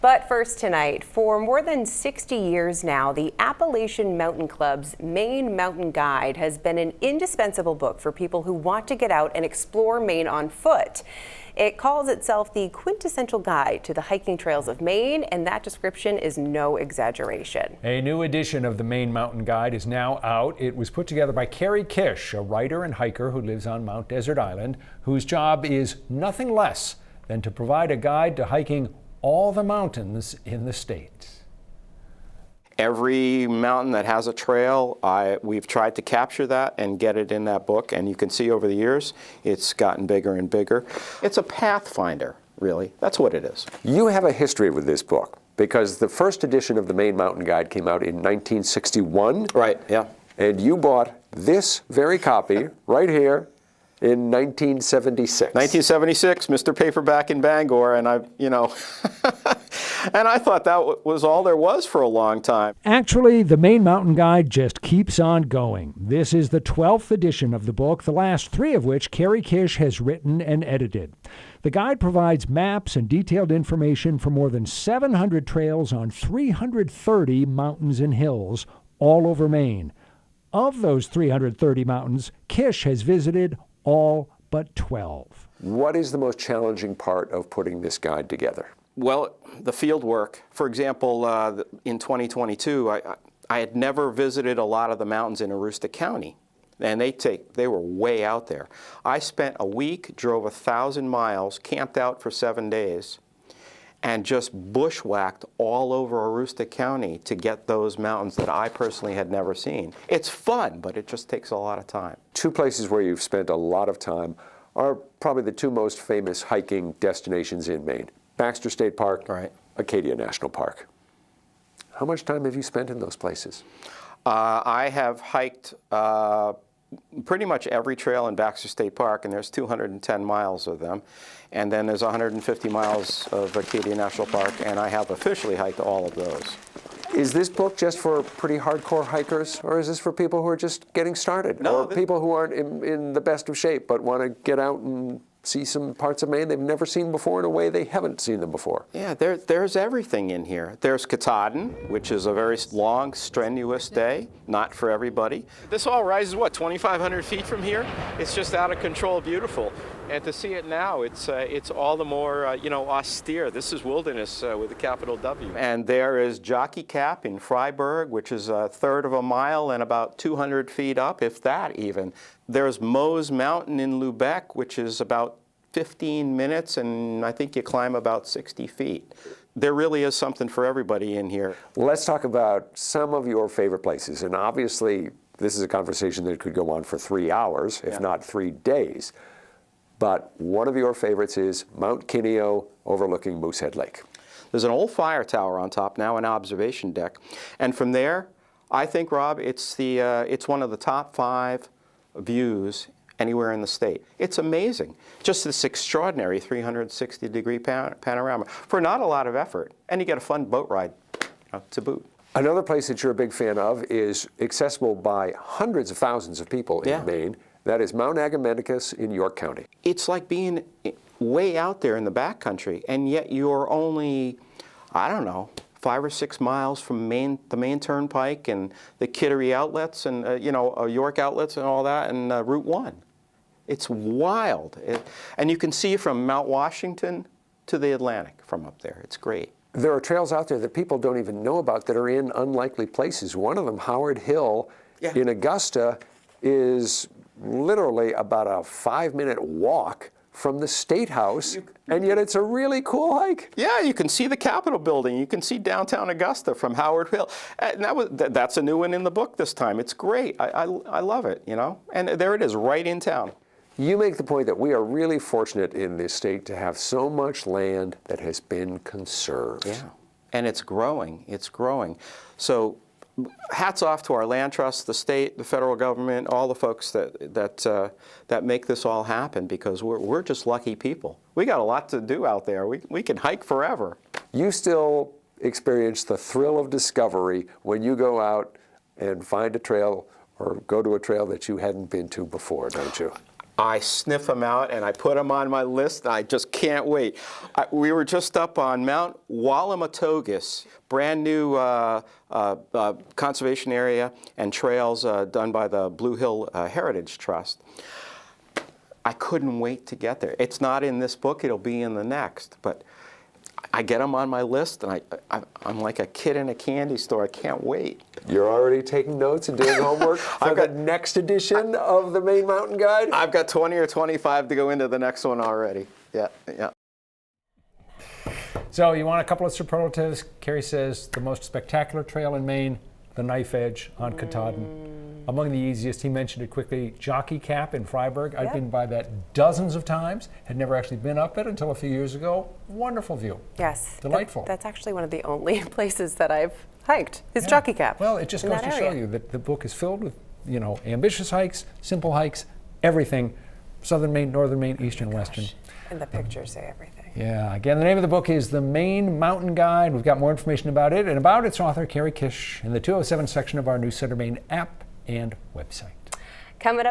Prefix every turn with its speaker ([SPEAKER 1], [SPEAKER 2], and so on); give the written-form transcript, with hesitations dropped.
[SPEAKER 1] But first tonight, for more than 60 years now, the Appalachian Mountain Club's Maine Mountain Guide has been an indispensable book for people who want to get out and explore Maine on foot. It calls itself the quintessential guide to the hiking trails of Maine, and that description is no exaggeration.
[SPEAKER 2] A new edition of the Maine Mountain Guide is now out. It was put together by Carrie Kish, a writer and hiker who lives on Mount Desert Island, whose job is nothing less than to provide a guide to hiking all the mountains in the state.
[SPEAKER 3] Every mountain that has a trail, we've tried to capture that and get it in that book, and you can see over the years it's gotten bigger and bigger. It's a pathfinder, really. That's what it is.
[SPEAKER 4] You have a history with this book because the first edition of the Maine Mountain Guide came out in 1961.
[SPEAKER 3] Right, yeah.
[SPEAKER 4] And you bought this very copy right here in 1976.
[SPEAKER 3] 1976, Mr. Paperback in Bangor, and and I thought that was all there was for a long time.
[SPEAKER 2] Actually, the Maine Mountain Guide just keeps on going. This is the 12th edition of the book, the last 3 of which Carrie Kish has written and edited. The guide provides maps and detailed information for more than 700 trails on 330 mountains and hills all over Maine. Of those 330 mountains, Kish has visited all but 12.
[SPEAKER 4] What is the most challenging part of putting this guide together?
[SPEAKER 3] Well, the field work. For example, in 2022, I had never visited a lot of the mountains in Aroostook County, and they were way out there. I spent a week, drove 1,000 miles, camped out for 7 days, and just bushwhacked all over Aroostook County to get those mountains that I personally had never seen. It's fun, but it just takes a lot of time.
[SPEAKER 4] 2 places where you've spent a lot of time are probably the 2 most famous hiking destinations in Maine. Baxter State Park,
[SPEAKER 3] right.
[SPEAKER 4] Acadia National Park. How much time have you spent in those places?
[SPEAKER 3] I have hiked pretty much every trail in Baxter State Park, and there's 210 miles of them. And then there's 150 miles of Acadia National Park, and I have officially hiked all of those.
[SPEAKER 4] Is this book just for pretty hardcore hikers, or is this for people who are just getting started?
[SPEAKER 3] No,
[SPEAKER 4] or people who aren't in the best of shape but want to get out and see some parts of Maine they've never seen before in a way they haven't seen them before?
[SPEAKER 3] Yeah, there's everything in here. There's Katahdin, which is a very long, strenuous day, not for everybody. This all rises, what, 2,500 feet from here? It's just out of control beautiful. And to see it now, it's all the more, austere. This is wilderness with a capital W. And there is Jockey Cap in Freiburg, which is 1/3 of a mile and about 200 feet up, if that even. There's Mose Mountain in Lubec, which is about 15 minutes, and I think you climb about 60 feet. There really is something for everybody in here.
[SPEAKER 4] Let's talk about some of your favorite places. And obviously, this is a conversation that could go on for 3 hours, if not 3 days. But one of your favorites is Mount Kineo overlooking Moosehead Lake.
[SPEAKER 3] There's an old fire tower on top now, an observation deck. And from there, I think, Rob, it's one of the top 5 views anywhere in the state. It's amazing. Just this extraordinary 360-degree panorama for not a lot of effort. And you get a fun boat ride to boot.
[SPEAKER 4] Another place that you're a big fan of is accessible by hundreds of thousands of people in Maine. That is Mount Agamenticus in York County.
[SPEAKER 3] It's like being way out there in the backcountry, and yet you're only, 5 or 6 miles from the Maine Turnpike and the Kittery outlets and York outlets and all that, and Route 1. It's wild, and you can see from Mount Washington to the Atlantic from up there. It's great.
[SPEAKER 4] There are trails out there that people don't even know about that are in unlikely places. One of them, Howard Hill in Augusta, is literally about a 5-minute walk from the State House, and yet it's a really cool hike.
[SPEAKER 3] Yeah, you can see the Capitol building. You can see downtown Augusta from Howard Hill. And that's a new one in the book this time. It's great. I love it, And there it is, right in town.
[SPEAKER 4] You make the point that we are really fortunate in this state to have so much land that has been conserved.
[SPEAKER 3] Yeah, and it's growing. It's growing. So hats off to our land trust, the state, the federal government, all the folks that make this all happen, because we're just lucky people. We got a lot to do out there. We can hike forever.
[SPEAKER 4] You still experience the thrill of discovery when you go out and find a trail or go to a trail that you hadn't been to before, don't you?
[SPEAKER 3] I sniff them out and I put them on my list, and I just can't wait. We were just up on Mount Wallamatogus, brand new conservation area and trails done by the Blue Hill Heritage Trust. I couldn't wait to get there. It's not in this book, it'll be in the next, but I get them on my list, and I'm like a kid in a candy store. I can't wait.
[SPEAKER 4] You're already taking notes and doing homework for the next edition of the Maine Mountain Guide?
[SPEAKER 3] I've got 20 or 25 to go into the next one already. Yeah.
[SPEAKER 2] So you want a couple of superlatives? Carrie says the most spectacular trail in Maine, the Knife Edge on Katahdin. Among the easiest, he mentioned it quickly, Jockey Cap in Freiburg. I've been by that dozens of times, had never actually been up it until a few years ago. Wonderful view.
[SPEAKER 1] Yes.
[SPEAKER 2] Delightful.
[SPEAKER 1] That's actually one of the only places that I've hiked is Jockey Cap.
[SPEAKER 2] Well, it just goes to show you that the book is filled with, ambitious hikes, simple hikes, everything. Southern Maine, Northern Maine, Eastern, Western.
[SPEAKER 1] And the pictures say everything.
[SPEAKER 2] Yeah, again, the name of the book is The Maine Mountain Guide. We've got more information about it and about its author, Carrie Kish, in the 207 section of our News Center Maine app and website.
[SPEAKER 1] Coming up.